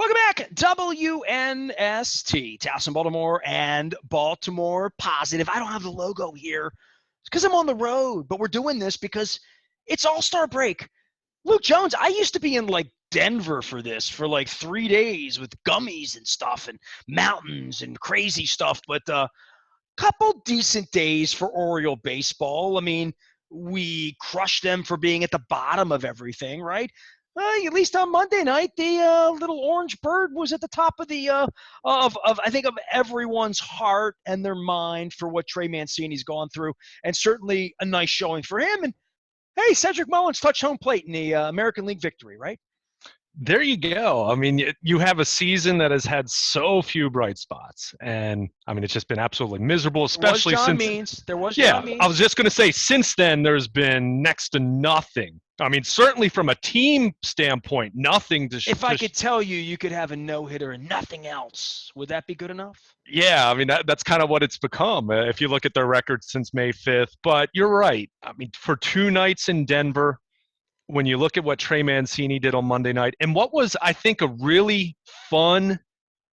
Welcome back, WNST, Towson, Baltimore, and Baltimore Positive. I don't have the logo here because I'm on the road, but we're doing this because it's All-Star break. Luke Jones, I used to be in like Denver for this for like 3 days with gummies and stuff and mountains and crazy stuff, but couple decent days for Oriole baseball. I mean, we crushed them for being at the bottom of everything, right? At least on Monday night, the little orange bird was at the top of the of I think of everyone's heart and their mind for what Trey Mancini's gone through, and certainly a nice showing for him. And hey, Cedric Mullins touched home plate in the American League victory, right? There you go. I mean, you have a season that has had so few bright spots, and I mean, it's just been absolutely miserable, especially since there was John Means. I was just going to say, since then, there's been next to nothing. I mean, certainly from a team standpoint, nothing to. If I could tell you, you could have a no-hitter and nothing else. Would that be good enough? Yeah, I mean, that's kind of what it's become if you look at their record since May 5th. But you're right. I mean, for 2 nights in Denver, when you look at what Trey Mancini did on Monday night, and what was, I think, a really fun,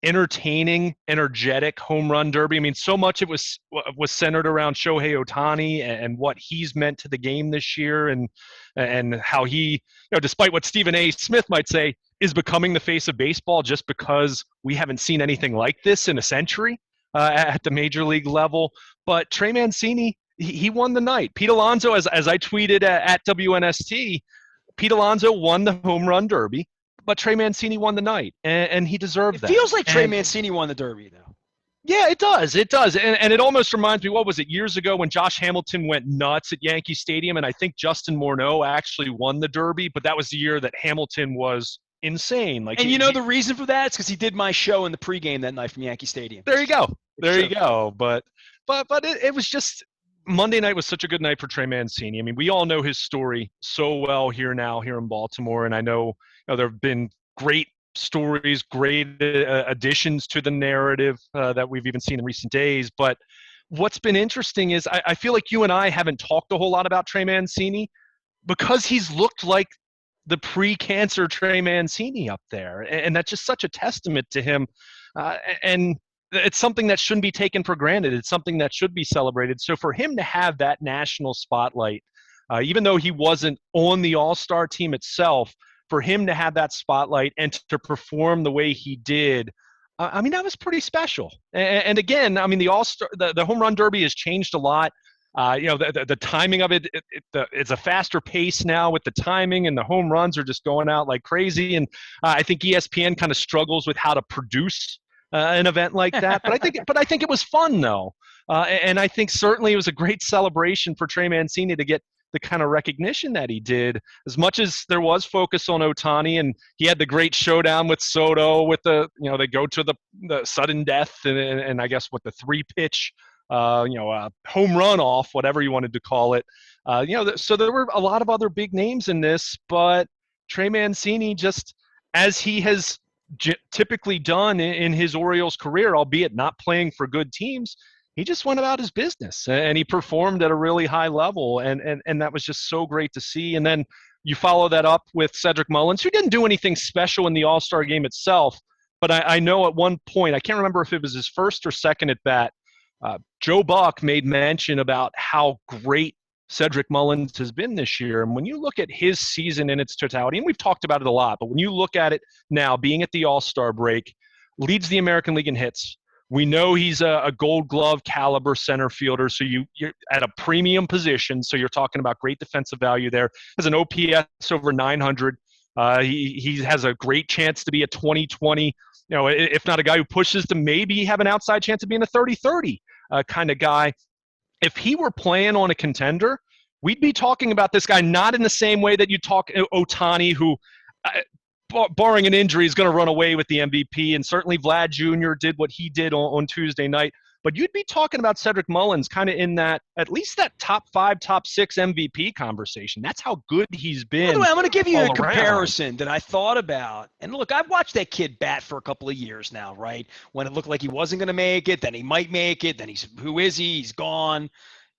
entertaining, energetic home run derby. I mean, so much it was centered around Shohei Ohtani and what he's meant to the game this year, and how he, despite what Stephen A. Smith might say, is becoming the face of baseball just because we haven't seen anything like this in a century at the major league level. But Trey Mancini, he won the night. Pete Alonso, as I tweeted at WNST, Pete Alonso won the home run derby, but Trey Mancini won the night, and he deserved that. It feels like Trey Mancini won the derby, though. Yeah, it does. It does. And it almost reminds me, what was it, years ago when Josh Hamilton went nuts at Yankee Stadium, and I think Justin Morneau actually won the derby, but that was the year that Hamilton was insane. And the reason for that is because he did my show in the pregame that night from Yankee Stadium. There you go. You go. But it was just – Monday night was such a good night for Trey Mancini. I mean, we all know his story so well here in Baltimore, and I know, there have been great stories, great additions to the narrative that we've even seen in recent days. But what's been interesting is I feel like you and I haven't talked a whole lot about Trey Mancini because he's looked like the pre-cancer Trey Mancini up there, and that's just such a testament to him. And it's something that shouldn't be taken for granted. It's something that should be celebrated. So for him to have that national spotlight, even though he wasn't on the All-Star team itself, for him to have that spotlight and to perform the way he did, I mean, that was pretty special. And again, I mean, the All-Star, the home run derby has changed a lot. The timing of it's a faster pace now with the timing, and the home runs are just going out like crazy. And I think ESPN kind of struggles with how to produce an event like that, but I think it was fun though, and I think certainly it was a great celebration for Trey Mancini to get the kind of recognition that he did. As much as there was focus on Ohtani, and he had the great showdown with Soto, with they go to the sudden death and I guess what the 3-pitch, home run off, whatever you wanted to call it. So there were a lot of other big names in this, but Trey Mancini, just as he has typically done in his Orioles career, albeit not playing for good teams, he just went about his business and he performed at a really high level, and that was just so great to see. And then you follow that up with Cedric Mullins, who didn't do anything special in the All-Star game itself, but I know at one point, I can't remember if it was his first or second at bat, Joe Buck made mention about how great Cedric Mullins has been this year. And when you look at his season in its totality, and we've talked about it a lot, but when you look at it now, being at the All-Star break, leads the American League in hits. We know he's a Gold Glove caliber center fielder, so you're at a premium position, so you're talking about great defensive value there. Has an OPS over 900. He has a great chance to be a 2020, if not a guy who pushes to maybe have an outside chance of being a 30-30 kind of guy. If he were playing on a contender, we'd be talking about this guy not in the same way that you talk Ohtani, who, barring an injury, is going to run away with the MVP. And certainly Vlad Jr. did what he did on Tuesday night. But you'd be talking about Cedric Mullins kind of in that, at least that top 5, top 6 MVP conversation. That's how good he's been. By the way, I'm going to give you a comparison that I thought about. And look, I've watched that kid bat for a couple of years now, right? When it looked like he wasn't going to make it, then he might make it, then who is he? He's gone.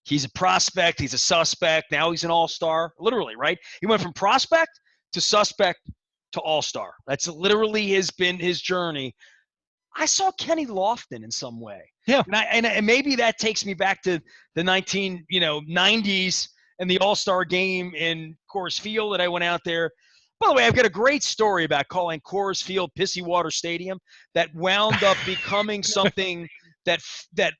He's a prospect. He's a suspect. Now he's an all-star, literally, right? He went from prospect to suspect to All-Star. That's literally has been his journey. I saw Kenny Lofton in some way. Yeah. And maybe that takes me back to the 90s and the All-Star game in Coors Field that I went out there. By the way, I've got a great story about calling Coors Field Pissy Water Stadium that wound up becoming something that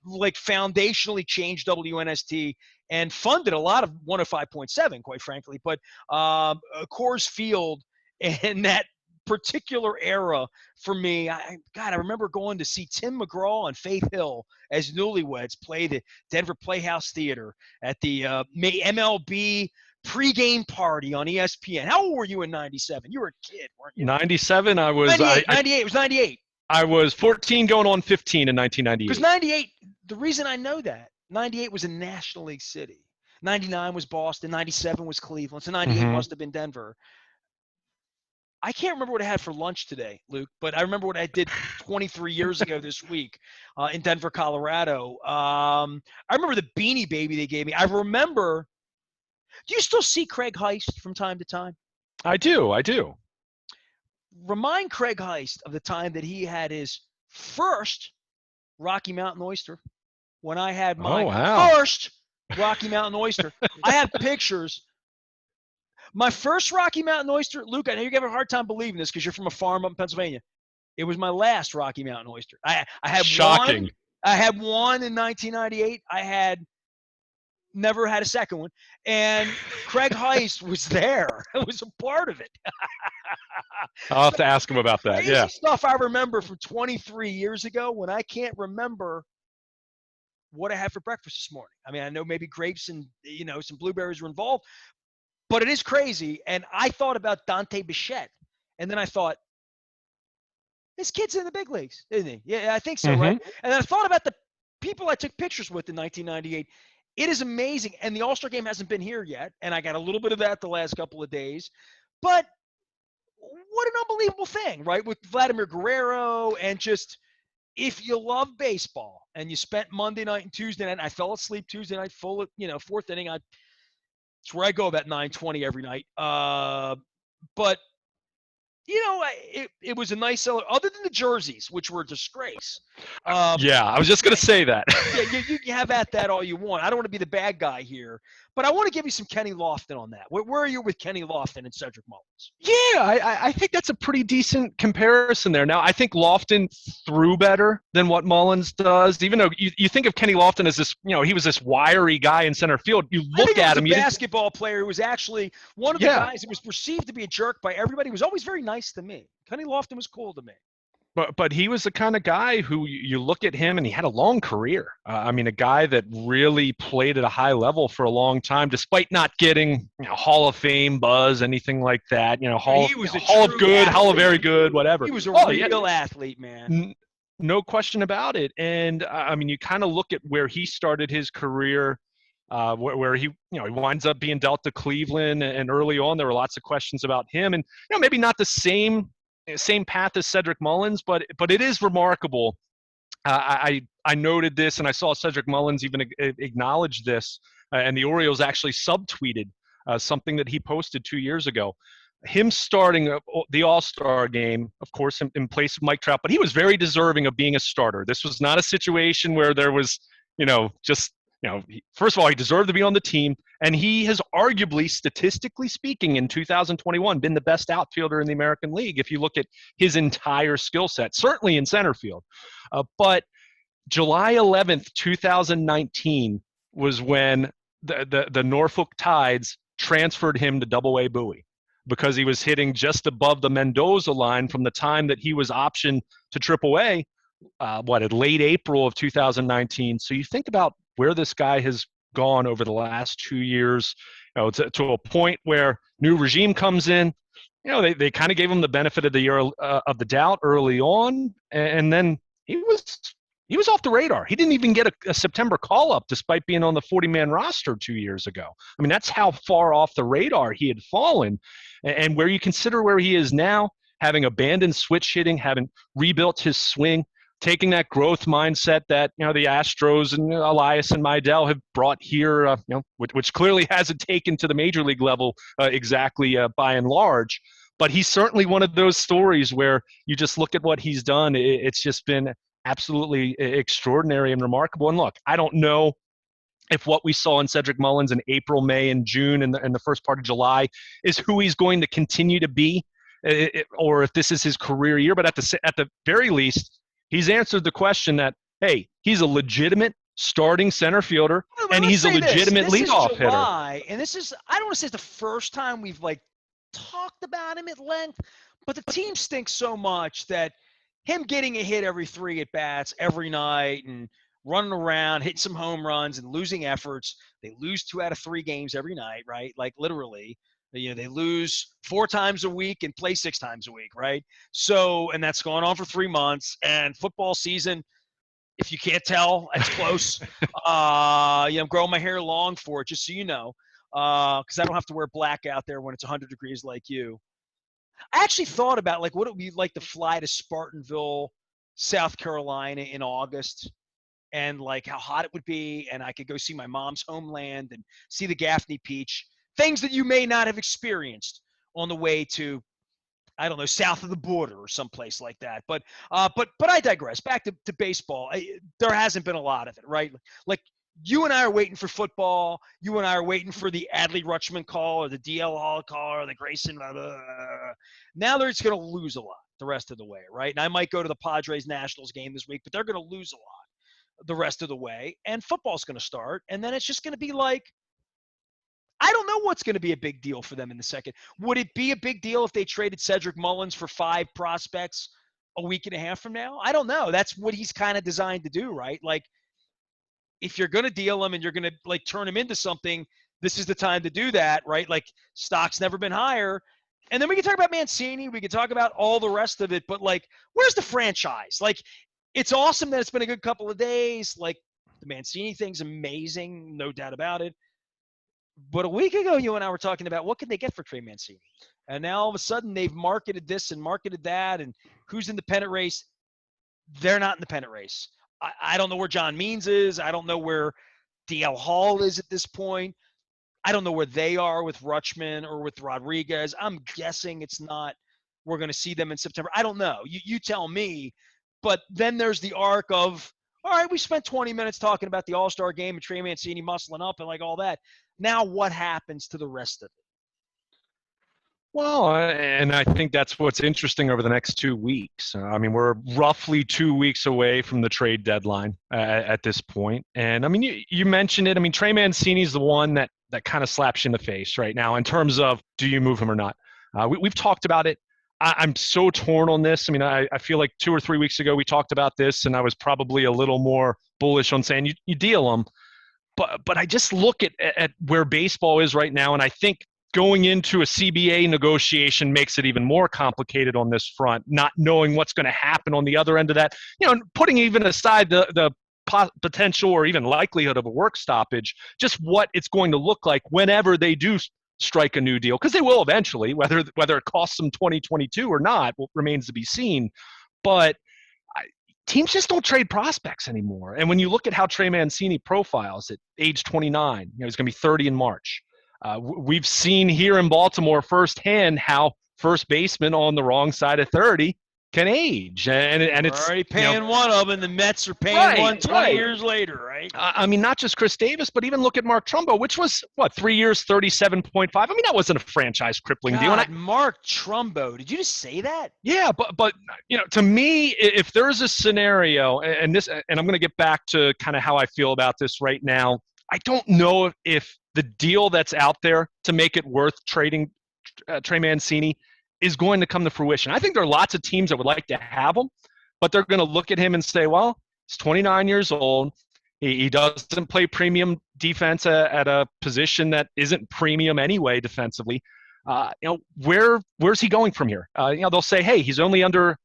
like foundationally changed WNST and funded a lot of 105.7, quite frankly. But Coors Field and that particular era for me, I remember going to see Tim McGraw and Faith Hill as newlyweds play the Denver Playhouse Theater at the MLB pregame party on ESPN. How old were you in 97? You were a kid, weren't you? 97, I was 98. It was 98. I was 14 going on 15 in 1998. Because 98, the reason I know that, 98 was a National League city. 99 was Boston. 97 was Cleveland. So 98 must have been Denver. I can't remember what I had for lunch today, Luke, but I remember what I did 23 years ago this week in Denver, Colorado. I remember the Beanie Baby they gave me. I remember – do you still see Craig Heist from time to time? I do. Remind Craig Heist of the time that he had his first Rocky Mountain oyster when I had my first Rocky Mountain oyster. I have pictures. My first Rocky Mountain oyster, Luke, I know you're having a hard time believing this because you're from a farm up in Pennsylvania. It was my last Rocky Mountain oyster. I had shocking. One. I had one in 1998. I had never had a second one. And Craig Heist was there. It was a part of it. I'll have to ask him about that. Crazy stuff I remember from 23 years ago when I can't remember what I had for breakfast this morning. I mean, I know maybe grapes and, some blueberries were involved, but it is crazy. And I thought about Dante Bichette. And then I thought, this kid's in the big leagues, isn't he? Yeah, I think so, right? And then I thought about the people I took pictures with in 1998. It is amazing. And the All-Star game hasn't been here yet. And I got a little bit of that the last couple of days. But what an unbelievable thing, right? With Vladimir Guerrero and just if you love baseball and you spent Monday night and Tuesday night, I fell asleep Tuesday night full of, fourth inning. It's where I go about 9:20 every night. But it was a nice seller, other than the jerseys, which were a disgrace. I was just going to say that. Yeah, you have at that all you want. I don't want to be the bad guy here, but I want to give you some Kenny Lofton on that. Where are you with Kenny Lofton and Cedric Mullins? Yeah, I think that's a pretty decent comparison there. Now, I think Lofton threw better than what Mullins does, even though you think of Kenny Lofton as this, he was this wiry guy in center field. You look at him. He was a basketball player who was actually one of the guys that was perceived to be a jerk by everybody. He was always very nice to me. Kenny Lofton was cool to me. But he was the kind of guy who you look at him and he had a long career. A guy that really played at a high level for a long time, despite not getting Hall of Fame buzz, anything like that. Hall of Good, Hall of Very Good, whatever. He was a real athlete, man. No question about it. And you kind of look at where he started his career, where he he winds up being dealt to Cleveland, and early on there were lots of questions about him, and maybe not the same path as Cedric Mullins, but it is remarkable. I noted this, and I saw Cedric Mullins even acknowledge this, and the Orioles actually subtweeted something that he posted 2 years ago. Him starting the All-Star game, of course, in place of Mike Trout, but he was very deserving of being a starter. This was not a situation where there was, first of all, he deserved to be on the team, and he has arguably, statistically speaking, in 2021, been the best outfielder in the American League if you look at his entire skill set, certainly in center field. But July 11th, 2019 was when the Norfolk Tides transferred him to Double-A Bowie because he was hitting just above the Mendoza line from the time that he was optioned to Triple-A, at late April of 2019. So you think about where this guy has gone over the last 2 years, to a point where new regime comes in. They kind of gave him the benefit of the year of the doubt early on, and then he was off the radar. He didn't even get a September call-up despite being on the 40-man roster 2 years ago. That's how far off the radar he had fallen. And where you consider where he is now, having abandoned switch hitting, having rebuilt his swing, taking that growth mindset that the Astros and Elias and Meidel have brought here, which clearly hasn't taken to the major league level exactly by and large. But he's certainly one of those stories where you just look at what he's done. It's just been absolutely extraordinary and remarkable. And look, I don't know if what we saw in Cedric Mullins in April, May, and June, and the first part of July is who he's going to continue to be, or if this is his career year. But at the very least, he's answered the question that, hey, he's a legitimate starting center fielder, and he's a legitimate leadoff hitter. And this is, I don't want to say it's the first time we've like talked about him at length, but the team stinks so much that him getting a hit every 3 at bats every night and running around, hitting some home runs and losing efforts. They lose 2 out of 3 games every night, right? Like literally, they lose 4 times a week and play 6 times a week, right? So, and that's going on for 3 months. And football season, if you can't tell, it's close. I'm growing my hair long for it, just so you know, because I don't have to wear black out there when it's 100 degrees like you. I actually thought about, like, what it would be like to fly to Spartanville, South Carolina in August, and like how hot it would be, and I could go see my mom's homeland and see the Gaffney Peach, things that you may not have experienced on the way to, I don't know, south of the border or someplace like that. But I digress. Back to baseball. There hasn't been a lot of it, right? Like you and I are waiting for football. You and I are waiting for the Adley Rutschman call or the DL Hall call or the Grayson. Blah, blah, blah. Now they're just going to lose a lot the rest of the way, right? And I might go to the Padres Nationals game this week, but they're going to lose a lot the rest of the way, and football's going to start, and then it's just going to be like, I don't know what's going to be a big deal for them in the second. Would it be a big deal if they traded Cedric Mullins for 5 prospects a week and a half from now? I don't know. That's what he's kind of designed to do, right? Like, if you're going to deal him and you're going to like turn him into something, this is the time to do that, right? Like, stock's never been higher. And then we can talk about Mancini. We can talk about all the rest of it, but like, where's the franchise? Like, it's awesome that it's been a good couple of days. Like, the Mancini thing's amazing, no doubt about it. But a week ago, you and I were talking about what can they get for Trey Mancini. And now all of a sudden they've marketed this and marketed that, and who's in the pennant race? They're not in the pennant race. I don't know where John Means is. I don't know where DL Hall is at this point. I don't know where they are with Rutschman or with Rodriguez. I'm guessing it's not. We're going to see them in September. I don't know. You tell me. But then there's the arc of, all right, we spent 20 minutes talking about the All-Star game and Trey Mancini muscling up and like all that. Now what happens to the rest of it? Well, and I think that's what's interesting over the next 2 weeks. I mean, we're roughly 2 weeks away from the trade deadline at this point. And I mean, you mentioned it. I mean, Trey Mancini is the one that kind of slaps you in the face right now in terms of, do you move him or not? We've talked about it. I'm so torn on this. I mean, I feel like 2 or 3 weeks ago we talked about this, and I was probably a little more bullish on saying you deal them. But I just look at where baseball is right now, and I think going into a CBA negotiation makes it even more complicated on this front, not knowing what's going to happen on the other end of that. Putting even aside the potential or even likelihood of a work stoppage, just what it's going to look like whenever they do strike a new deal, because they will eventually, whether it costs them 2022 or not remains to be seen. But teams just don't trade prospects anymore. And when you look at how Trey Mancini profiles at age 29, he's going to be 30 in March. We've seen here in Baltimore firsthand how first baseman on the wrong side of 30 can age, and it's already paying one of them, and the Mets are paying one 20 years later, right? I mean, not just Chris Davis, but even look at Mark Trumbo, which was 3 years, 37.5. I mean, that wasn't a franchise crippling deal. And Mark Trumbo, did you just say that? Yeah, but to me, if there's a scenario, and I'm going to get back to kind of how I feel about this right now. I don't know if the deal that's out there to make it worth trading Trey Mancini is going to come to fruition. I think there are lots of teams that would like to have him, but they're going to look at him and say, well, he's 29 years old. He doesn't play premium defense at a position that isn't premium anyway defensively. Where's he going from here? They'll say, hey, he's only under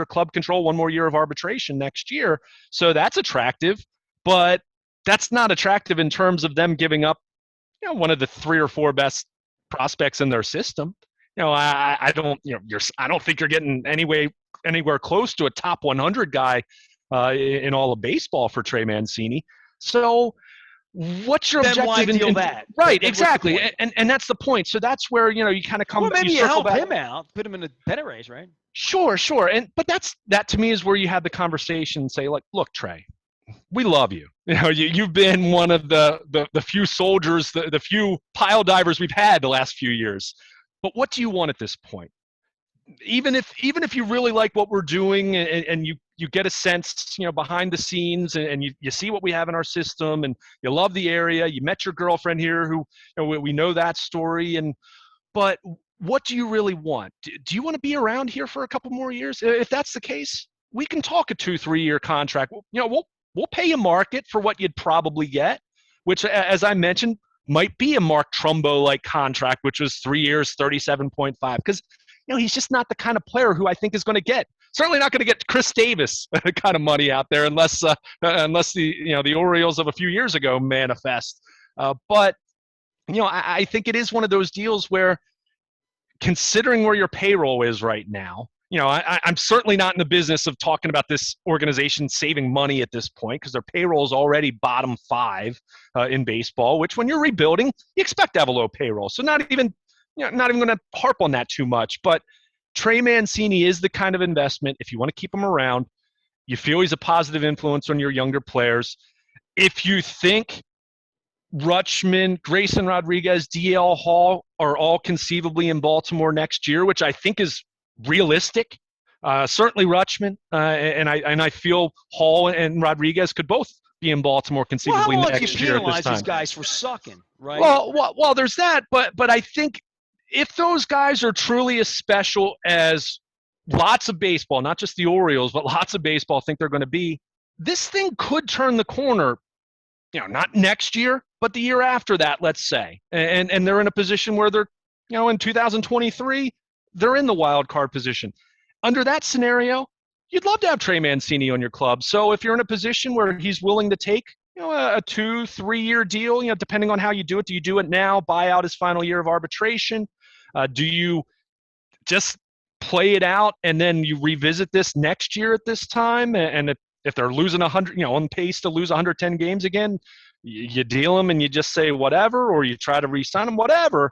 club control, 1 more year of arbitration next year. So that's attractive, but that's not attractive in terms of them giving up, one of the 3 or 4 best prospects in their system. I don't think you're getting anywhere close to a top 100 guy in all of baseball for Trey Mancini. So what's your Then objective? why deal that? Right, Then what's the exactly. point? And that's the point. So that's where, you kind of come Or maybe you you circle help back. him out, put him in a pennant race, right? Sure. But that to me is where you have the conversation and say, like, look, Trey, we love you. You've been one of the few soldiers, the few pile divers we've had the last few years. But what do you want at this point? Even if you really like what we're doing and you get a sense, behind the scenes and you see what we have in our system and you love the area, you met your girlfriend here who, we know that story, but what do you really want? Do you want to be around here for a couple more years? If that's the case, we can talk a 2-3 year contract. We'll pay you market for what you'd probably get, which, as I mentioned, might be a Mark Trumbo-like contract, which was 3 years, 37.5. Because he's just not the kind of player who I think is going to get. Certainly not going to get Chris Davis kind of money out there, unless the Orioles of a few years ago manifest. But I think it is one of those deals where, considering where your payroll is right now, I'm certainly not in the business of talking about this organization saving money at this point, because their payroll is already bottom 5 in baseball, which when you're rebuilding, you expect to have a low payroll. So not even going to harp on that too much. But Trey Mancini is the kind of investment, if you want to keep him around, you feel he's a positive influence on your younger players. If you think Rutschman, Grayson Rodriguez, DL Hall are all conceivably in Baltimore next year, which I think is realistic. Certainly Rutschman, and I feel Hall and Rodriguez could both be in Baltimore conceivably next year at this time. These guys for sucking, right? Well, there's that, but I think if those guys are truly as special as lots of baseball, not just the Orioles, but lots of baseball think they're going to be, this thing could turn the corner. Not next year, but the year after that, let's say. And they're in a position where they're, in 2023, they're in the wild card position. Under that scenario, you'd love to have Trey Mancini on your club. So if you're in a position where he's willing to take, a 2-3 year deal, depending on how you do it, do you do it now, buy out his final year of arbitration? Do you just play it out and then you revisit this next year at this time? And if they're losing 100, on pace to lose 110 games again, you deal them and you just say whatever, or you try to re-sign them, whatever.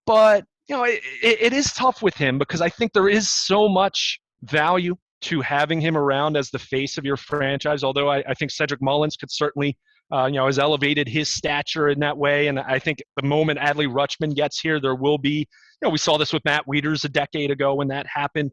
But, it is tough with him, because I think there is so much value to having him around as the face of your franchise. Although I think Cedric Mullins could certainly, has elevated his stature in that way. And I think the moment Adley Rutschman gets here, there will be, we saw this with Matt Wieters a decade ago when that happened.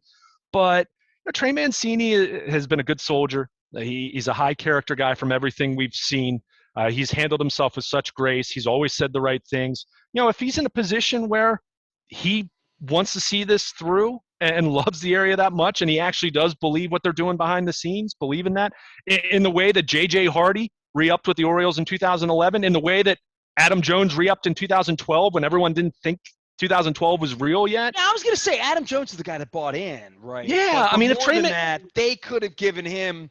But Trey Mancini has been a good soldier. He's a high character guy from everything we've seen. He's handled himself with such grace. He's always said the right things. If he's in a position where he wants to see this through and loves the area that much, and he actually does believe what they're doing behind the scenes, believe in that, in the way that J.J. Hardy re-upped with the Orioles in 2011, in the way that Adam Jones re-upped in 2012 when everyone didn't think 2012 was real yet. Yeah, I was going to say Adam Jones is the guy that bought in, right? Yeah, but if more than that, they could have given him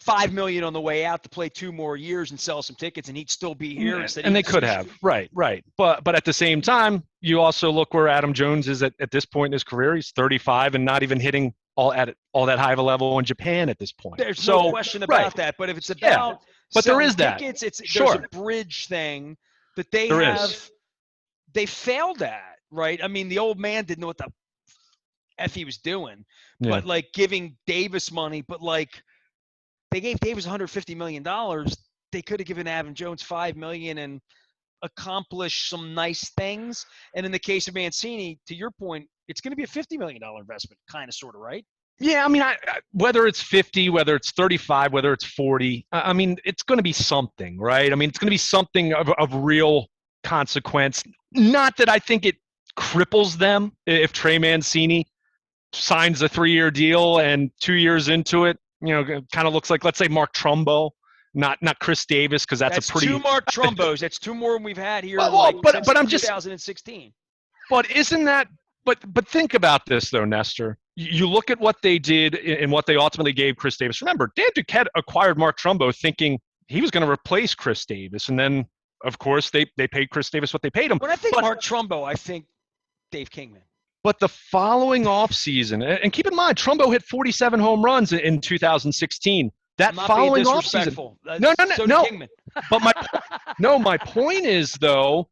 $5 million on the way out to play 2 more years and sell some tickets, and he'd still be here. And they could have, right. But at the same time, you also look where Adam Jones is at this point in his career. He's 35 and not even hitting all that high of a level in Japan at this point. There's no question about that. But if it's about but there is tickets, there's a bridge thing that they have. They failed at, right? I mean, the old man didn't know what the F he was doing, but giving Davis money, but they gave Davis $150 million. They could have given Adam Jones $5 million and accomplished some nice things. And in the case of Mancini, to your point, it's going to be a $50 million investment, kind of, sort of, right? Yeah, whether it's 50, whether it's 35, whether it's 40, it's going to be something, right? It's going to be something of real consequence. Not that I think it cripples them if Trey Mancini signs a 3-year deal and 2 years into it, kind of looks like, let's say, Mark Trumbo, not Chris Davis, because that's a pretty 2 Mark Trumbos. That's 2 more than we've had here. But I'm just 2016. But isn't that? But think about this though, Nestor. You look at what they did and what they ultimately gave Chris Davis. Remember, Dan Duquette acquired Mark Trumbo thinking he was going to replace Chris Davis, and then of course they paid Chris Davis what they paid him. When I think Mark Trumbo, I think Dave Kingman. But the following offseason, and keep in mind, Trumbo hit 47 home runs in 2016. That following offseason. No. But my point is, though,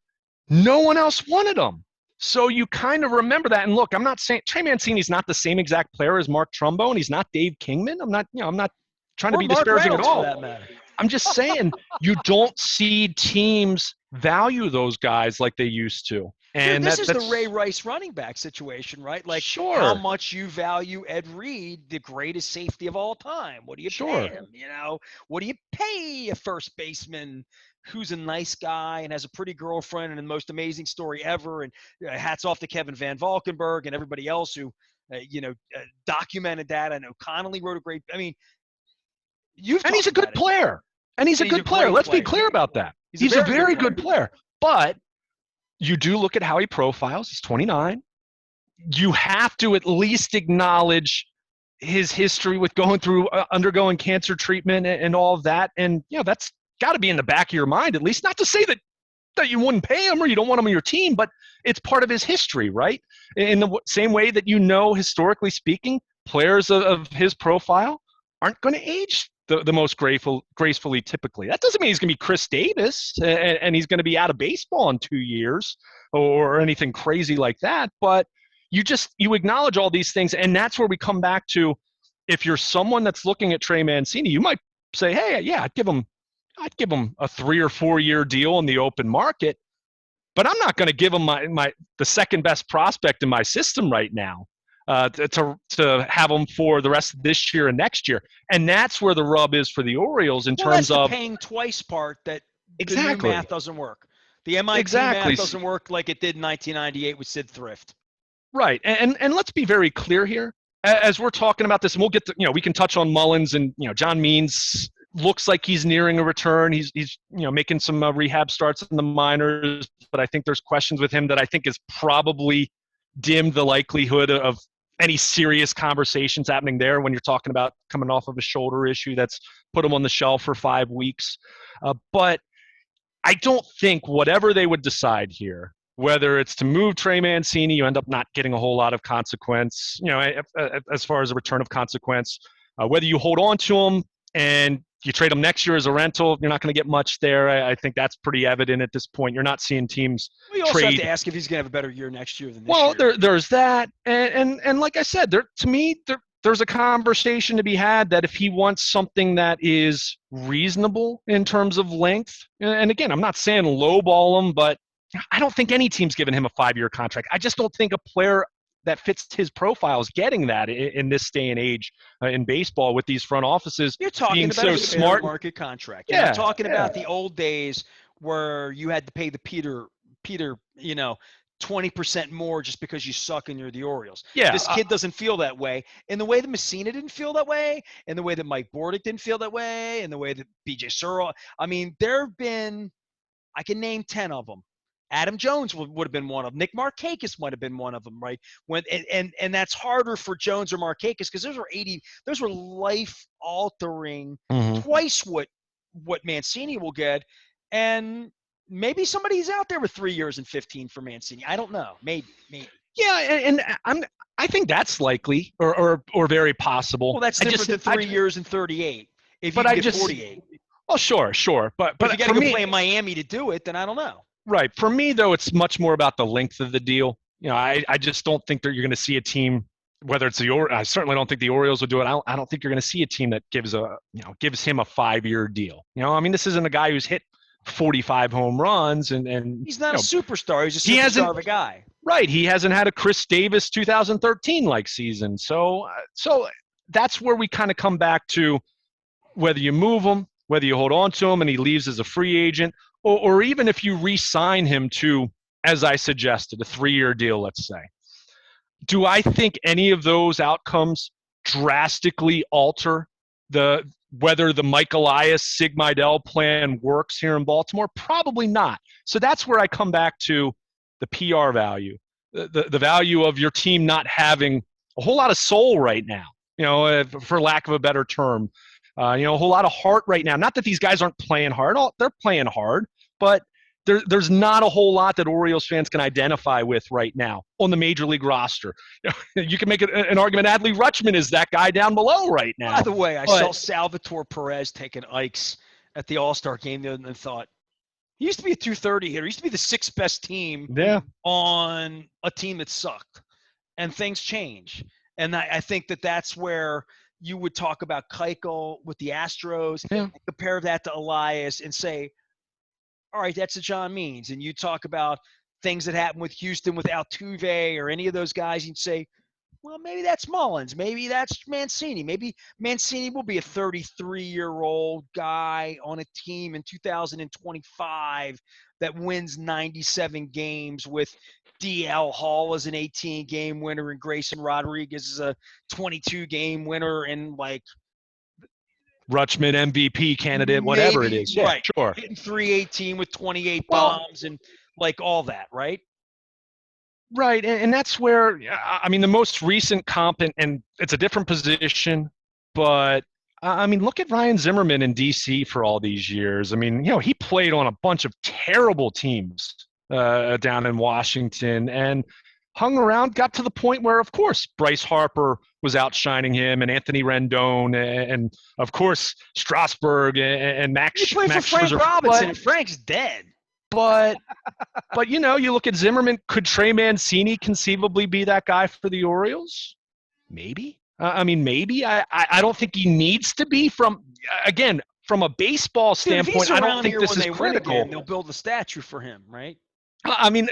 no one else wanted him. So you kind of remember that. And look, I'm not saying Trey Mancini's not the same exact player as Mark Trumbo, and he's not Dave Kingman. I'm not trying to be Mark disparaging Reynolds, at all. for that matter. I'm just saying you don't see teams value those guys like they used to. And Dude, this is the Ray Rice running back situation, right? Like, sure, how much you value Ed Reed, the greatest safety of all time. What do you pay him? You know, what do you pay a first baseman who's a nice guy and has a pretty girlfriend and the most amazing story ever? And hats off to Kevin Van Valkenburg and everybody else who, documented that. I know Connolly wrote a great. I mean, and he's a good player. And he's a good player. Let's be clear about that. He's a very good player. But you do look at how he profiles. He's 29. You have to at least acknowledge his history with undergoing cancer treatment and all of that. And, that's got to be in the back of your mind, at least. Not to say that you wouldn't pay him or you don't want him on your team, but it's part of his history, right? In the same way that, historically speaking, players of his profile aren't going to age the most gracefully typically. That doesn't mean he's going to be Chris Davis and he's going to be out of baseball in 2 years or anything crazy like that. But you acknowledge all these things, and that's where we come back to, if you're someone that's looking at Trey Mancini, you might say, hey, yeah, I'd give him a 3 or 4 year deal in the open market, but I'm not going to give him the second best prospect in my system right now. To have them for the rest of this year and next year. And that's where the rub is for the Orioles in terms of paying twice part that exactly. The new math doesn't work. The MIT math doesn't work like it did in 1998 with Sid Thrift. Right. And let's be very clear here. As we're talking about this, and we'll get to, we can touch on Mullins and, John Means looks like he's nearing a return. He's making some rehab starts in the minors, but I think there's questions with him that I think is probably dimmed the likelihood of any serious conversations happening there when you're talking about coming off of a shoulder issue that's put him on the shelf for 5 weeks. But I don't think whatever they would decide here, whether it's to move Trey Mancini, you end up not getting a whole lot of consequence, as far as a return of consequence, whether you hold on to him and you trade him next year as a rental, you're not going to get much there. I think that's pretty evident at this point. You're not seeing teams trade. We also have to ask if he's going to have a better year next year than this year. Well, there's that. And like I said, there's a conversation to be had that if he wants something that is reasonable in terms of length, and again, I'm not saying lowball him, but I don't think any team's giving him a 5-year contract. I just don't think a player that fits his profile is getting that in this day and age in baseball with these front offices. You're talking being about so a smart market contract. You're talking about the old days where you had to pay the Peter, 20% more just because you suck and you're the Orioles. Yeah, this kid doesn't feel that way. In the way that Messina didn't feel that way, in the way that Mike Bordick didn't feel that way, in the way that BJ Searle. I mean, I can name 10 of them. Adam Jones would have been one of them. Nick Markakis might have been one of them, right? And that's harder for Jones or Markakis because those were life-altering, twice what Mancini will get. And maybe somebody's out there with 3 years and 15 for Mancini. I don't know. Maybe. Yeah, and I think that's likely or very possible. Well, that's different than 3 years and 38. If you get 48. Well, sure. But if you got to go play in Miami to do it, then I don't know. Right. For me, though, it's much more about the length of the deal. I just don't think that you're going to see a team, whether it's I certainly don't think the Orioles would do it. I don't think you're going to see a team that gives him a 5-year deal. I mean, this isn't a guy who's hit 45 home runs and he's not a superstar. He's a superstar of a guy. Right. He hasn't had a Chris Davis 2013 like season. So that's where we kind of come back to whether you move him, whether you hold on to him and he leaves as a free agent, or even if you re-sign him to, as I suggested, a 3-year deal, let's say. Do I think any of those outcomes drastically alter whether the Mike Elias, Sig Mejdal plan works here in Baltimore? Probably not. So that's where I come back to the PR value, the value of your team not having a whole lot of soul right now, for lack of a better term. A whole lot of heart right now. Not that these guys aren't playing hard. They're playing hard, but there's not a whole lot that Orioles fans can identify with right now on the major league roster. You can make an argument Adley Rutschman is that guy down below right now. By the way, I saw Salvatore Perez taking Ike's at the All-Star game and thought, he used to be a 230 hitter. He used to be the sixth best team on a team that sucked. And things change. And I think that's where you would talk about Keuchel with the Astros, and compare that to Elias and say, all right, that's a John Means. And you talk about things that happened with Houston with Altuve or any of those guys, you'd say, well, maybe that's Mullins. Maybe that's Mancini. Maybe Mancini will be a 33-year-old guy on a team in 2025 that wins 97 games with DL Hall as an 18-game winner and Grayson Rodriguez is a 22-game winner and like Rutschman MVP candidate, whatever it is. Yeah, right. Sure. Hitting 318 with 28 bombs and like all that, right? Right, and that's where, I mean, the most recent comp, and it's a different position, but, I mean, look at Ryan Zimmerman in D.C. for all these years. I mean, he played on a bunch of terrible teams down in Washington and hung around, got to the point where, of course, Bryce Harper was outshining him and Anthony Rendon and of course, Strasburg and Max He played Max for Frank Scherzer. Robinson, and Frank's dead. But you look at Zimmerman. Could Trey Mancini conceivably be that guy for the Orioles? Maybe. I mean, maybe. I don't think he needs to be from a baseball standpoint. I don't think this is critical. Again, they'll build a statue for him, right? I mean,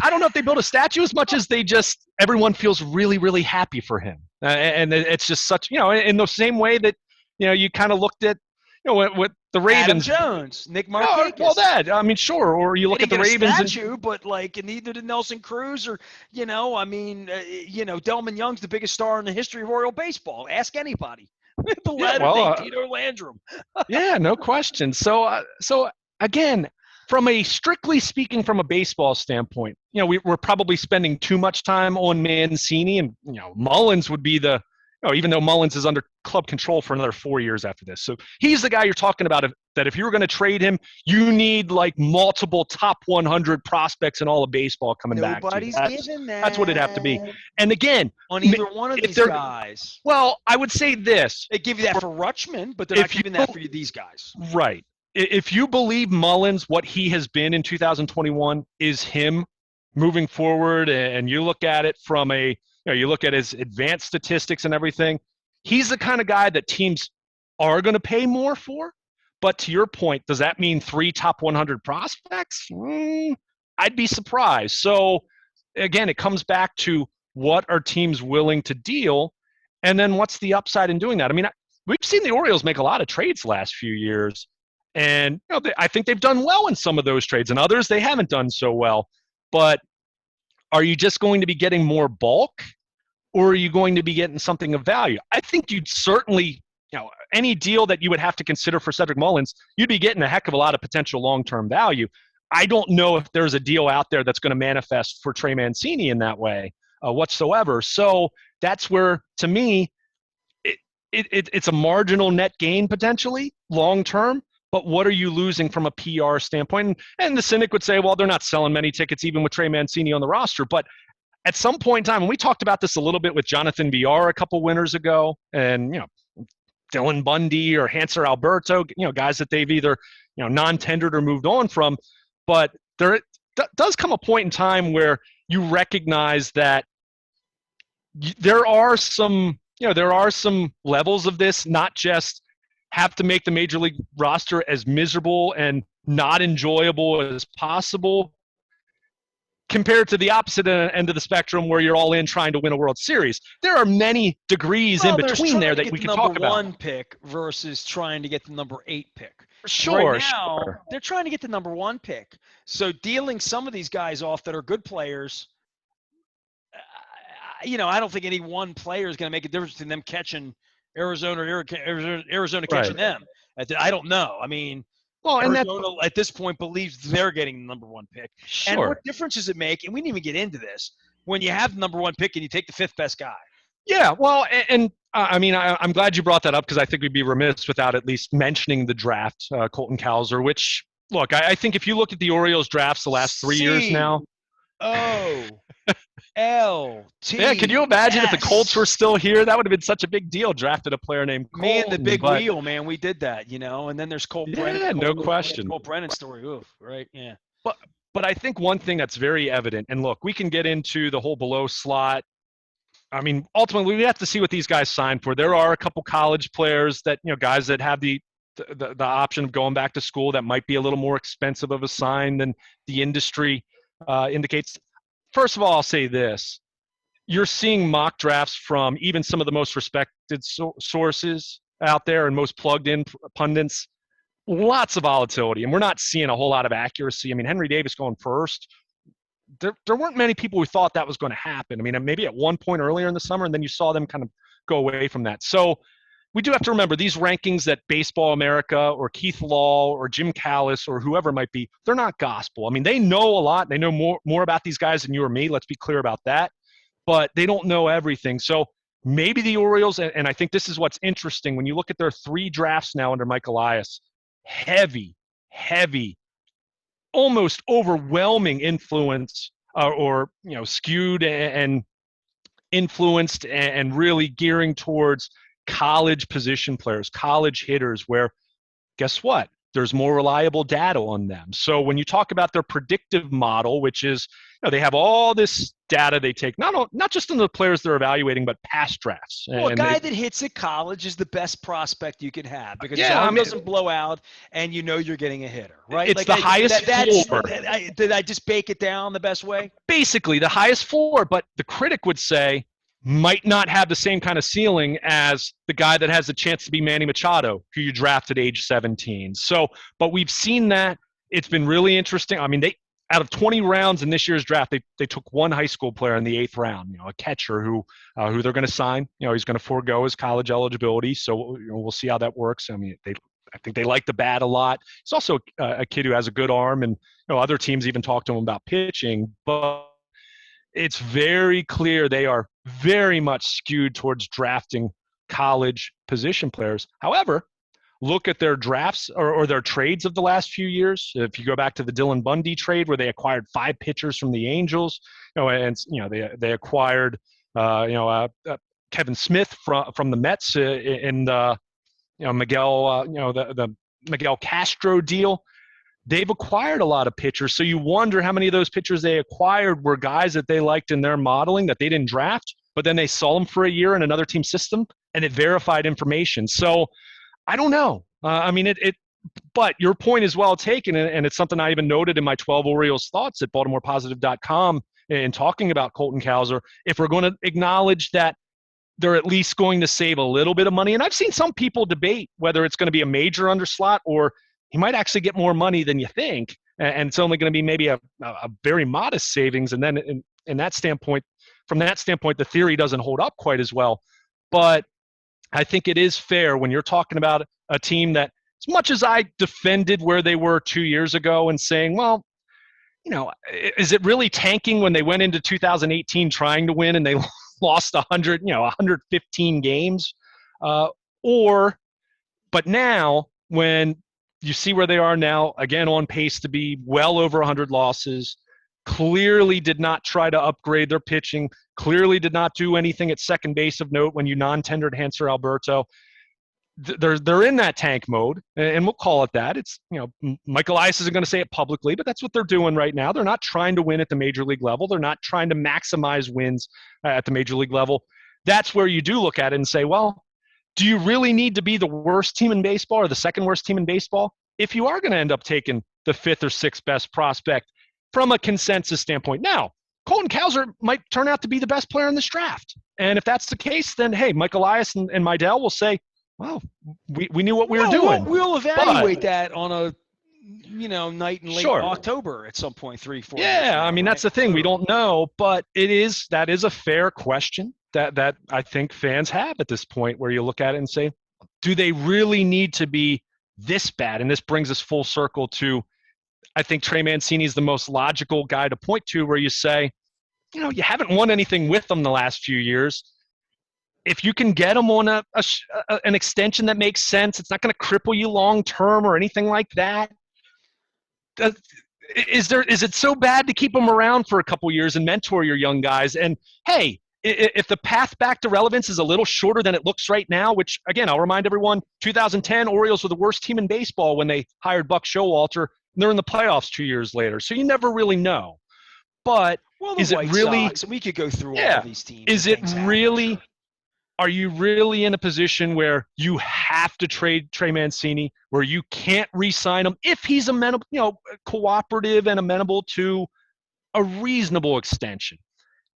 I don't know if they build a statue as much as everyone feels really, really happy for him. And it's just such, in the same way that, you kind of looked at, what the Ravens. Adam Jones, Nick Markakis. Well, I mean, sure. Or you look at the Ravens. Statue, but and neither did Nelson Cruz or, Delman Young's the biggest star in the history of Oriole baseball. Ask anybody. The ladder, Tito Landrum. Yeah, no question. So again, strictly speaking, from a baseball standpoint, we're probably spending too much time on Mancini, and Mullins would be the. Even though Mullins is under club control for another 4 years after this. So he's the guy you're talking about, that if you were going to trade him, you need like multiple top 100 prospects in all of baseball coming back. Nobody's giving that. That's what it'd have to be. And again, on either one of these guys. Well, I would say this. They give you that for Rutschman, but they're not giving that for these guys. Right. If you believe Mullins, what he has been in 2021 is him moving forward, and you look at it from you look at his advanced statistics and everything, he's the kind of guy that teams are going to pay more for. But to your point, does that mean 3 top 100 prospects? I'd be surprised. So, again, it comes back to what are teams willing to deal, and then what's the upside in doing that? I mean, we've seen the Orioles make a lot of trades the last few years, and I think they've done well in some of those trades, and others they haven't done so well. But are you just going to be getting more bulk, or are you going to be getting something of value? I think you'd certainly, any deal that you would have to consider for Cedric Mullins, you'd be getting a heck of a lot of potential long-term value. I don't know if there's a deal out there that's going to manifest for Trey Mancini in that way whatsoever. So that's where, to me, it's a marginal net gain potentially long-term. But what are you losing from a PR standpoint? And the cynic would say, well, they're not selling many tickets even with Trey Mancini on the roster. But at some point in time, and we talked about this a little bit with Jonathan Villar a couple winters ago, and Dylan Bundy or Hanser Alberto, guys that they've either non-tendered or moved on from. But there does come a point in time where you recognize that there are some levels of this, not just have to make the major league roster as miserable and not enjoyable as possible, compared to the opposite end of the spectrum where you're all in trying to win a World Series. There are many degrees in between there that we can talk about. Number 1 pick versus trying to get the number 8 pick. Sure, right now, sure. They're trying to get the number 1 pick. So dealing some of these guys off that are good players, I don't think any one player is going to make a difference between them catching Arizona catching them. I don't know. I mean, well, and Arizona at this point believes they're getting the number 1 pick. Sure. And what difference does it make? And we didn't even get into this when you have the number 1 pick and you take the 5th best guy. Yeah, well, and I mean, I'm glad you brought that up because I think we'd be remiss without at least mentioning the draft, Colton Cowser. Which, look, I think if you look at the Orioles drafts the last 3 years now. Oh. LT. Yeah, can you imagine if the Colts were still here? That would have been such a big deal. Drafted a player named Colton. Me and the big wheel, man. We did that, And then there's Colt Brennan. Yeah, no question. Colt Brennan story. Oof, right? Yeah. But I think one thing that's very evident, and look, we can get into the whole below slot. I mean, ultimately, we have to see what these guys sign for. There are a couple college players that, guys that have the option of going back to school that might be a little more expensive of a sign than the industry indicates. First of all, I'll say this. You're seeing mock drafts from even some of the most respected sources out there and most plugged in pundits. Lots of volatility, and we're not seeing a whole lot of accuracy. I mean, Henry Davis going first, there weren't many people who thought that was going to happen. I mean, maybe at one point earlier in the summer, and then you saw them kind of go away from that. So we do have to remember these rankings that Baseball America or Keith Law or Jim Callis or whoever it might be, they're not gospel. I mean, they know a lot. They know more about these guys than you or me. Let's be clear about that. But they don't know everything. So maybe the Orioles, and I think this is what's interesting, when you look at their 3 drafts now under Mike Elias, heavy, almost overwhelming influence or skewed and influenced and really gearing towards college position players, college hitters, where guess what? There's more reliable data on them. So when you talk about their predictive model, which is, they have all this data they take, not just on the players they're evaluating, but past drafts. Well, a guy that hits at college is the best prospect you can have because his arm doesn't blow out and you're getting a hitter, right? It's the highest floor. Did I just bake it down the best way? Basically, the highest floor, but the critic would say, might not have the same kind of ceiling as the guy that has a chance to be Manny Machado, who you drafted age 17. So, but we've seen that. It's been really interesting. I mean, out of 20 rounds in this year's draft, they took one high school player in the 8th round, a catcher who they're going to sign. He's going to forego his college eligibility. So we'll see how that works. I mean, I think they like the bat a lot. He's also a kid who has a good arm, and other teams even talk to him about pitching. But it's very clear they are very much skewed towards drafting college position players. However, look at their drafts or their trades of the last few years. If you go back to the Dylan Bundy trade where they acquired 5 pitchers from the Angels, and they acquired Kevin Smith from the Mets in the Miguel the Miguel Castro deal. They've acquired a lot of pitchers, so you wonder how many of those pitchers they acquired were guys that they liked in their modeling that they didn't draft, but then they saw them for a year in another team's system, and it verified information. So I don't know. I mean, but your point is well taken, and it's something I even noted in my 12 Orioles thoughts at BaltimorePositive.com in talking about Colton Cowser. If we're going to acknowledge that they're at least going to save a little bit of money, and I've seen some people debate whether it's going to be a major underslot or he might actually get more money than you think, and it's only going to be maybe a very modest savings. And then from that standpoint, the theory doesn't hold up quite as well. But I think it is fair when you're talking about a team that, as much as I defended where they were 2 years ago and saying, well, is it really tanking when they went into 2018 trying to win and they lost 115 games? But now when you see where they are now, again, on pace to be well over 100 losses, clearly did not try to upgrade their pitching, clearly did not do anything at second base of note when you non-tendered Hanser Alberto. They're in that tank mode, and we'll call it that. It's, Michael Elias isn't going to say it publicly, but that's what they're doing right now. They're not trying to win at the major league level. They're not trying to maximize wins at the major league level. That's where you do look at it and say, well, do you really need to be the worst team in baseball or the second worst team in baseball if you are going to end up taking the 5th or 6th best prospect from a consensus standpoint? Now, Colton Cowser might turn out to be the best player in this draft. And if that's the case, then, hey, Mike Elias and Mydell will say, well, we knew what we were doing. We'll evaluate that on a night in late October at some point, 3-4. Yeah, I mean, that's the thing. We don't know, but that is a fair question that I think fans have at this point, where you look at it and say, do they really need to be this bad? And this brings us full circle to, I think Trey Mancini is the most logical guy to point to, where you say, you haven't won anything with them the last few years. If you can get them on an extension that makes sense, it's not going to cripple you long term or anything like that. is it so bad to keep them around for a couple years and mentor your young guys? And hey, if the path back to relevance is a little shorter than it looks right now, which again, I'll remind everyone, 2010 Orioles were the worst team in baseball when they hired Buck Showalter, and they're in the playoffs 2 years later. So you never really know. But is it really? Sox, and we could go through all these teams. Is it really? Are you really in a position where you have to trade Trey Mancini, where you can't re-sign him if he's amenable, cooperative and amenable to a reasonable extension?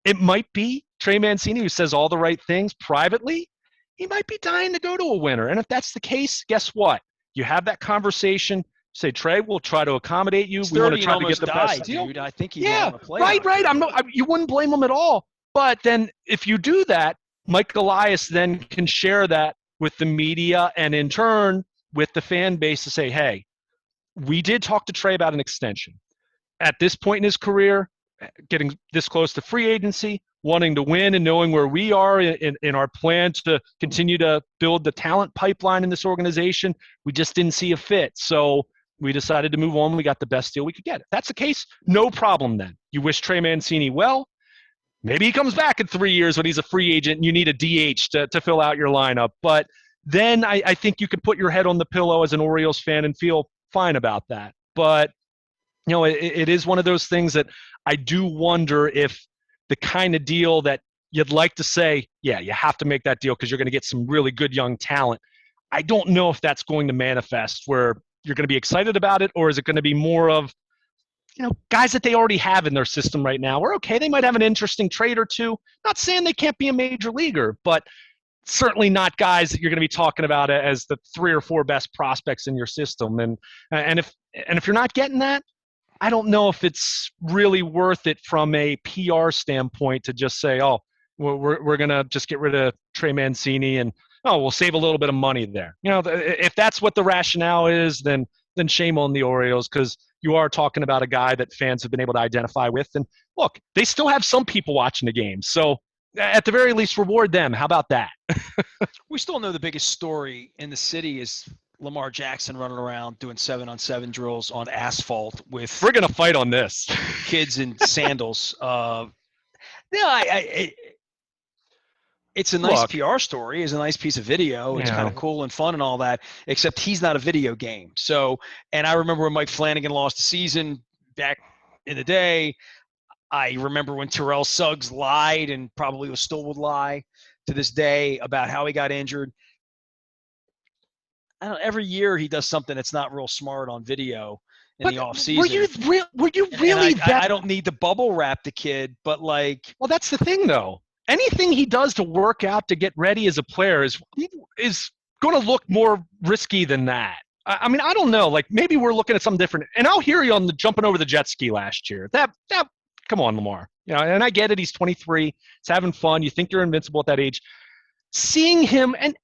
It might be Trey Mancini who says all the right things privately. He might be dying to go to a winner. And if that's the case, guess what? You have that conversation. Say, Trey, we'll try to accommodate you. We want to try to get the best deal. Dude. I think he'd want to play. Right. You wouldn't blame him at all. But then if you do that, Mike Elias then can share that with the media and in turn with the fan base to say, hey, we did talk to Trey about an extension. At this point in his career, getting this close to free agency, wanting to win and knowing where we are in our plan to continue to build the talent pipeline in this organization, we just didn't see a fit. So we decided to move on. We got the best deal we could get. If that's the case, no problem then. You wish Trey Mancini well. Maybe he comes back in 3 years when he's a free agent and you need a DH to fill out your lineup. But then I think you could put your head on the pillow as an Orioles fan and feel fine about that. But, it is one of those things that I do wonder if the kind of deal that you'd like to say, yeah, you have to make that deal because you're going to get some really good young talent. I don't know if that's going to manifest where you're going to be excited about it, or is it going to be more of, guys that they already have in their system right now, or okay, they might have an interesting trade or two. Not saying they can't be a major leaguer, but certainly not guys that you're going to be talking about as the 3 or 4 best prospects in your system. And if you're not getting that, I don't know if it's really worth it from a PR standpoint to just say, oh, we're going to just get rid of Trey Mancini and we'll save a little bit of money there. If that's what the rationale is, then shame on the Orioles, because you are talking about a guy that fans have been able to identify with. And look, they still have some people watching the game. So at the very least, reward them. How about that? We still know the biggest story in the city is Lamar Jackson running around doing 7-on-7 drills on asphalt with. We're going to fight on this. Kids in sandals. It's a nice PR story. It's a nice piece of video. It's kind of cool and fun and all that, except he's not a video game. So, and I remember when Mike Flanagan lost the season back in the day. I remember when Terrell Suggs lied and probably still would lie to this day about how he got injured. I don't know, every year he does something that's not real smart on video in the offseason. Were you really I don't need to bubble wrap the kid, but like. Well, that's the thing, though. Anything he does to work out to get ready as a player is going to look more risky than that. I mean, I don't know. Like maybe we're looking at something different. And I'll hear you on the jumping over the jet ski last year. That come on, Lamar. And I get it. He's 23. He's having fun. You think you're invincible at that age. Seeing him, and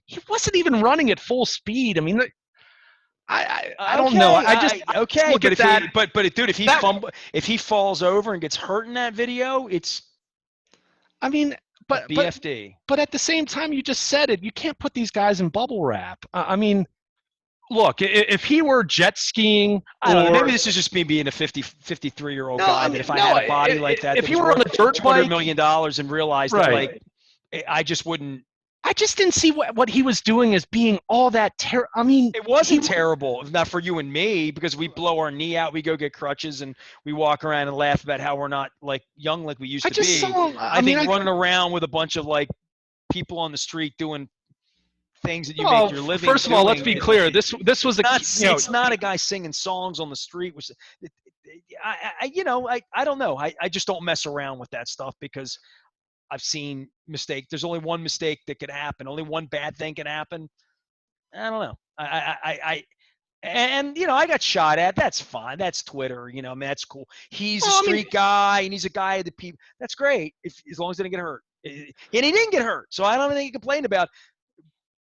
he wasn't even running at full speed. I mean, I don't know. Look at that. But dude, if he falls over and gets hurt in that video, it's. I mean, but BFD. But at the same time, you just said it. You can't put these guys in bubble wrap. I mean, look, if he were jet skiing, I don't know, maybe this is just me being a 53-year-old guy. That if I had a body like that, if he were on a dirt bike, $200 million and realized that, like, I just wouldn't. I just didn't see what he was doing as being all that terrible. I mean, it wasn't terrible, not for you and me, because we blow our knee out, we go get crutches, and we walk around and laugh about how we're not like young like we used to be. I think running around with a bunch of like people on the street doing things that you make your living. First of all, let's be clear. This was it's not a guy singing songs on the street. I don't know. I just don't mess around with that stuff because I've seen mistake. There's only one mistake that could happen. Only one bad thing can happen. I don't know. I got shot at. That's fine. That's Twitter. I mean, that's cool. He's a street guy and he's a guy that people. That's great as long as he didn't get hurt. And he didn't get hurt, so I don't think he complained about.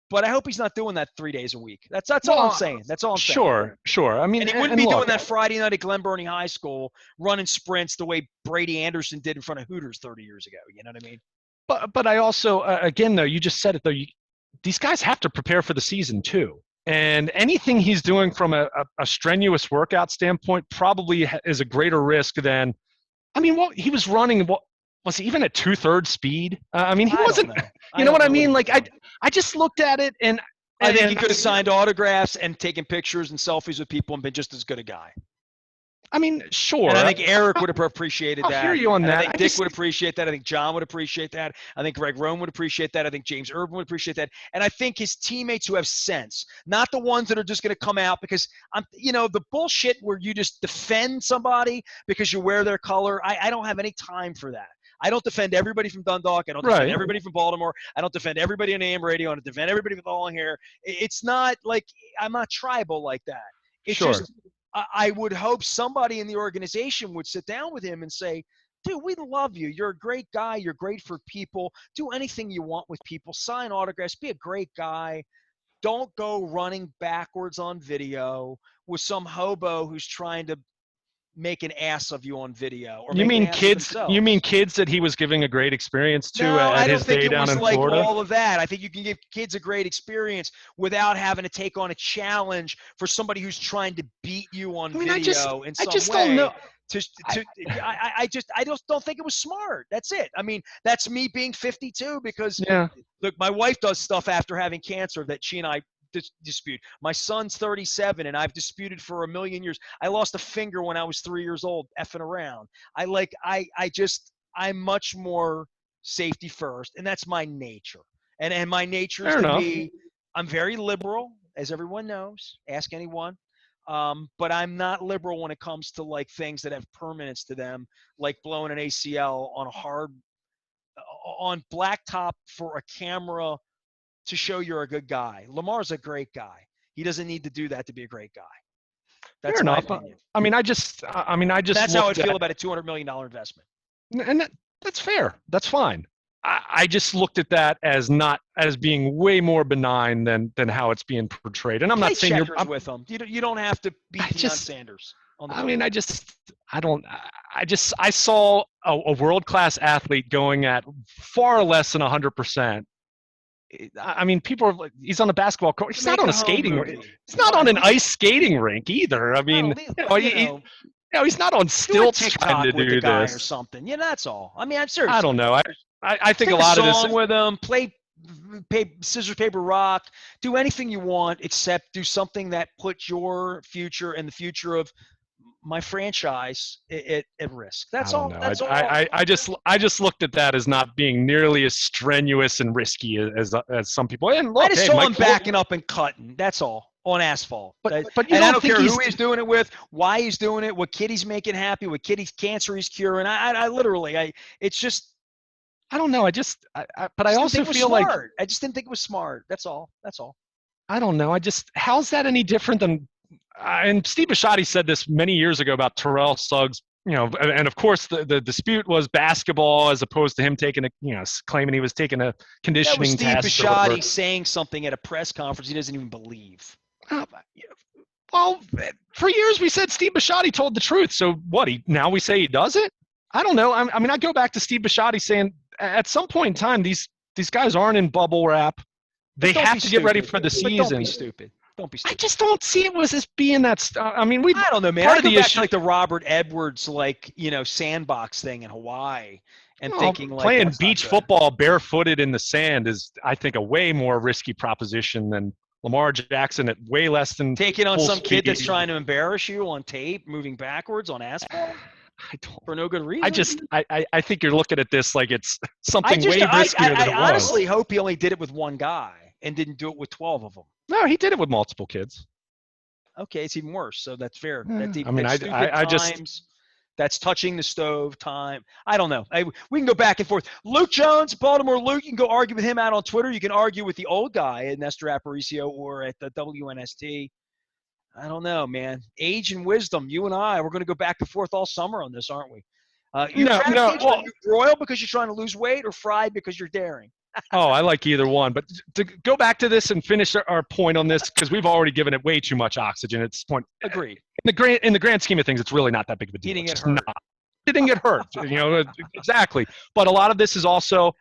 But I hope he's not doing that 3 days a week. That's all I'm saying. That's all I'm saying. Sure. I mean, and he wouldn't be doing that Friday night at Glen Burnie High School, running sprints the way Brady Anderson did in front of Hooters 30 years ago. You know what I mean? But I also, again, though, you just said it, though. These guys have to prepare for the season, too. And anything he's doing from a strenuous workout standpoint probably is a greater risk than, I mean, what he was running, what was he even at 2/3 speed? I mean, he wasn't, you know what I mean? Like, I just looked at it and I think he could have signed autographs and taken pictures and selfies with people and been just as good a guy. I mean, sure. And I think Eric would have appreciated that. I'll hear you on that. I think Dick would appreciate that. I think John would appreciate that. I think Greg Rome would appreciate that. I think James Urban would appreciate that. And I think his teammates who have sense, not the ones that are just going to come out because the bullshit where you just defend somebody because you wear their color. I don't have any time for that. I don't defend everybody from Dundalk. I don't defend everybody from Baltimore. I don't defend everybody on AM radio. I don't defend everybody with long hair. It's not like I'm not tribal like that. It's just I would hope somebody in the organization would sit down with him and say, dude, we love you. You're a great guy. You're great for people. Do anything you want with people. Sign autographs. Be a great guy. Don't go running backwards on video with some hobo who's trying to make an ass of you on video. Or you mean kids? You mean kids that he was giving a great experience to at his day down in Florida? I don't think it was like all of that. I think you can give kids a great experience without having to take on a challenge for somebody who's trying to beat you on video in some way. I just don't know. I just don't think it was smart. That's it. I mean, that's me being 52 because look, my wife does stuff after having cancer that she and I dispute. My son's 37 and I've disputed for a million years. I lost a finger when I was 3 years old effing around. I'm much more safety first, and that's my nature. And my nature is to be, I'm very liberal, as everyone knows. Ask anyone. But I'm not liberal when it comes to like things that have permanence to them, like blowing an ACL on blacktop for a camera to show you're a good guy. Lamar's a great guy. He doesn't need to do that to be a great guy. That's fair my enough. opinion. I mean, I just. That's how I feel about a $200 million investment. And that's fair. That's fine. I just looked at that as being way more benign than how it's being portrayed. And I'm not saying you're with them. You don't have to beat Deion Sanders. I saw a world-class athlete going at far less than 100%. I mean, people are like, he's on a basketball court. He's not on a skating rink. He's not on an ice skating rink either. I mean, he's not on stilts trying to do this or something. Yeah, that's all. I mean, I'm serious. I don't know. I think a lot of this. Song with him, play scissors, paper, rock. Do anything you want, except do something that puts your future and the future of my franchise at risk. That's all. That's all. I just looked at that as not being nearly as strenuous and risky as some people. And look, I just saw him backing up and cutting. That's all on asphalt. But I don't care who he's doing it with, why he's doing it, what kid he's making happy, what kid he's cancer he's curing. It's just. I don't know. But I also feel like I just didn't think it was smart. That's all. I don't know. How's that any different than? And Steve Bisciotti said this many years ago about Terrell Suggs, and of course the dispute was basketball as opposed to him claiming he was taking a conditioning test. That was Steve Bisciotti saying something at a press conference he doesn't even believe. Well, for years we said Steve Bisciotti told the truth. So what? Now we say he does it? I don't know. I mean, I go back to Steve Bisciotti saying at some point in time these guys aren't in bubble wrap. They have to get ready for the season. Don't be stupid. Don't be stupid. I just don't see it as being that. I mean, I don't know, man. I go back to like the Robert Edwards, sandbox thing in Hawaii, and thinking like playing beach football barefooted in the sand is, I think, a way more risky proposition than Lamar Jackson at way less than taking on some kid that's trying to embarrass you on tape, moving backwards on asphalt. For no good reason. I think you're looking at this like it's something way riskier than it was. I honestly hope he only did it with one guy and didn't do it with 12 of them. No, he did it with multiple kids. Okay, it's even worse. So that's fair. That's touching the stove time. I don't know. We can go back and forth. Luke Jones, Baltimore Luke, you can go argue with him out on Twitter. You can argue with the old guy at Nestor Aparicio or at the WNST. I don't know, man. Age and wisdom. You and I, we're going to go back and forth all summer on this, aren't we? Are you broiled because you're trying to lose weight or fried because you're daring? Oh, I like either one. But to go back to this and finish our point on this, because we've already given it way too much oxygen at this point. Agreed. In the grand scheme of things, it's really not that big of a deal. He didn't get hurt. Exactly. But a lot of this is also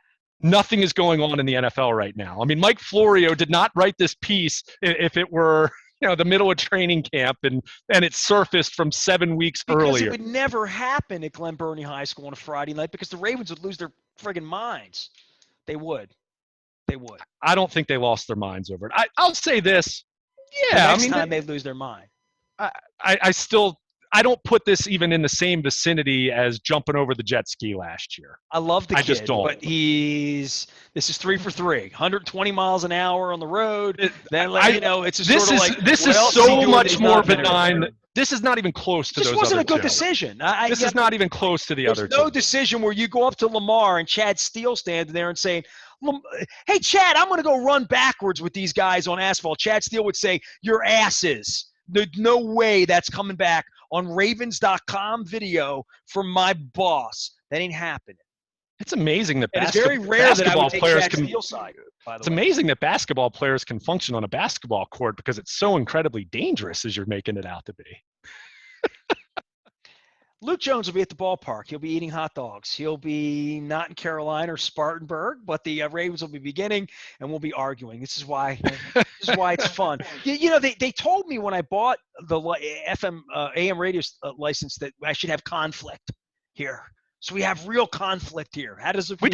nothing is going on in the NFL right now. I mean, Mike Florio did not write this piece if it were, the middle of training camp and it surfaced from 7 weeks because earlier. It would never happen at Glen Burnie High School on a Friday night because the Ravens would lose their friggin' minds. They would. I don't think they lost their minds over it. I'll say this. Yeah, next time they'd lose their mind. I don't put this even in the same vicinity as jumping over the jet ski last year. I love the kid, just don't. But this is 3 for 3, 120 miles an hour on the road. It's this is so much more benign. This is not even close to those other two. This wasn't a good decision. This is not even close to the other two. There's no decision where you go up to Lamar and Chad Steele standing there and saying, hey, Chad, I'm going to go run backwards with these guys on asphalt. Chad Steele would say, your asses. There's no way that's coming back on Ravens.com video from my boss. That ain't happening. It's amazing that it's very rare that I would take players Chad Steele's side. It's amazing that basketball players can function on a basketball court because it's so incredibly dangerous as you're making it out to be. Luke Jones will be at the ballpark. He'll be eating hot dogs. He'll be not in Carolina or Spartanburg, but the Ravens will be beginning, and we'll be arguing. This is why it's fun. They told me when I bought the FM AM radio license that I should have conflict here. So we have real conflict here. How does it feel?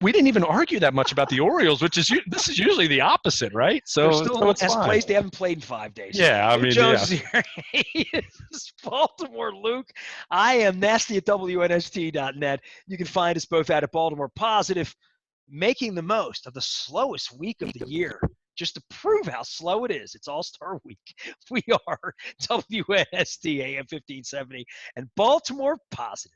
We didn't even argue that much about the Orioles, this is usually the opposite, right? So it's fine. They haven't played in 5 days. Yeah, Luke Jones is here. He is Baltimore Luke. I am Nasty at WNST.net. You can find us both out at Baltimore Positive, making the most of the slowest week of the year. Just to prove how slow it is, it's All-Star Week. We are WNST AM 1570 and Baltimore Positive.